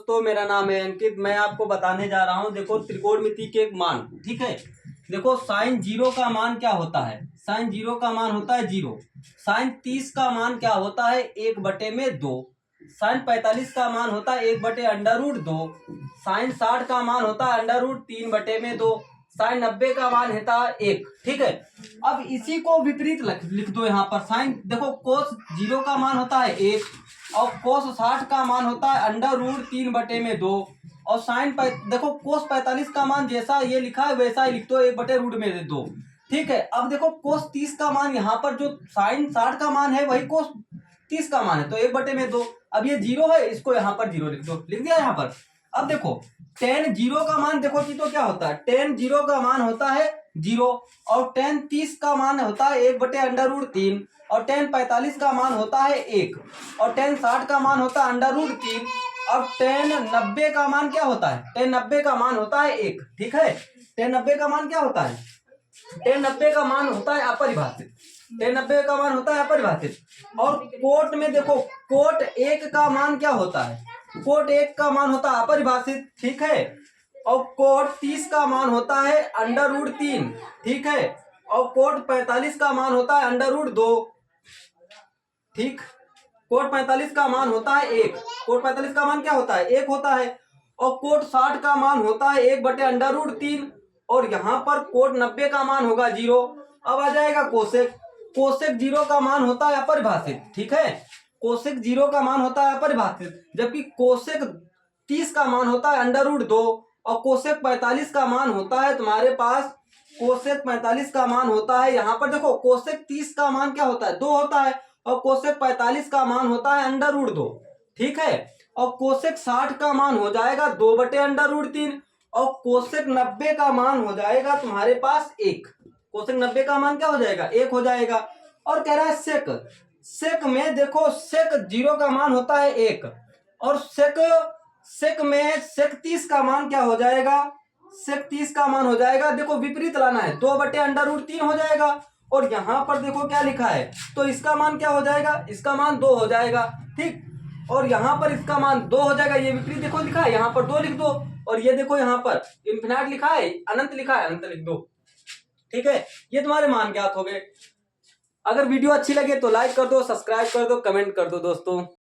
दोस्तों, मेरा नाम है अंकित। मैं आपको बताने जा रहा हूं, देखो त्रिकोणमिति के मान। ठीक है, देखो साइन 0 का मान क्या होता है। साइन 0 का मान होता है 0। साइन 30 का मान क्या होता है 1/2। साइन 45 का मान होता है 1/√2। साइन 60 का मान होता है √3/2। साइन 90 का मान होता है 1। ठीक है, अब इसी को विपरीत लिख दो यहाँ पर। साइन देखो कोस 0 का मान होता है 1 और कोस 60 का मान होता है √3/2। और देखो कोस 45 का मान जैसा ये लिखा है वैसा ही लिख दो, 1/√2। ठीक है, अब देखो कोस 30 का मान यहाँ पर जो साइन 60 का मान है वही कोस 30 का मान है, तो 1/2। अब ये 0 है, इसको यहाँ पर 0 लिख दो, लिख दिया यहाँ पर। अब देखो tan 0 का मान देखो कि तो क्या होता है, tan 0 का मान होता है 0 और tan 30 का मान होता है 1/√3 और tan 45 का मान होता है 1 और tan 60 का मान होता है √3। अब tan 90 का मान क्या होता है, tan 90 का मान होता है 1। ठीक है, tan 90 का मान क्या होता है, tan 90 का मान होता है अपरिभाषित। tan 90 का मान होता है अपरिभाषित। और कोट में देखो कोट 1 का मान क्या होता है, कोट 1 का मान होता है अपरिभाषित। ठीक है, और कोट 30 का मान होता है √3। ठीक है, और कोट 45 का मान होता है √2। ठीक, कोट 45 का मान होता है 1। कोट 45 का मान क्या होता है 1 होता है। और कोट 60 का मान होता है 1/√3 और यहाँ पर कोट 90 का मान होगा 0। अब आ जाएगा कोसेक। कोसेक 0 का मान होता है अपरिभाषित। ठीक है, कोसेक 0 का मान होता है अपरिभाषित, जबकि कोसेक 30 का मान होता है √2 और कोसेक 45 का मान होता है तुम्हारे पास, कोसेक 45 का मान होता है यहाँ पर देखो कोसेक 30 का मान क्या होता है 2 होता है और कोसेक 45 का मान होता है √2। ठीक है, और कोसेक 60 का मान हो जाएगा 2/√3 और कोसेक 90 का मान हो जाएगा तुम्हारे पास 1। कोसेक 90 का मान क्या हो जाएगा 1 हो जाएगा। और कह रहा है सेक। सेक में देखो सेक 0 का मान होता है 1 और सेक में सेक 30 का मान क्या हो जाएगा, सेक 30 का मान हो जाएगा, देखो विपरीत लाना है 2/√3 हो जाएगा। और यहाँ पर देखो क्या लिखा है, तो इसका मान क्या हो जाएगा, इसका मान 2 हो जाएगा। ठीक, और यहाँ पर इसका मान 2 हो जाएगा, ये विपरीत देखो लिखा है, यहाँ पर 2 लिख दो। और ये देखो यहाँ पर इन्फिनाइट लिखा है, अनंत लिखा है, अनंत लिख दो। ठीक है, ये तुम्हारे मान ज्ञात हो गए। अगर वीडियो अच्छी लगे तो लाइक कर दो, सब्सक्राइब कर दो, कमेंट कर दो दोस्तों।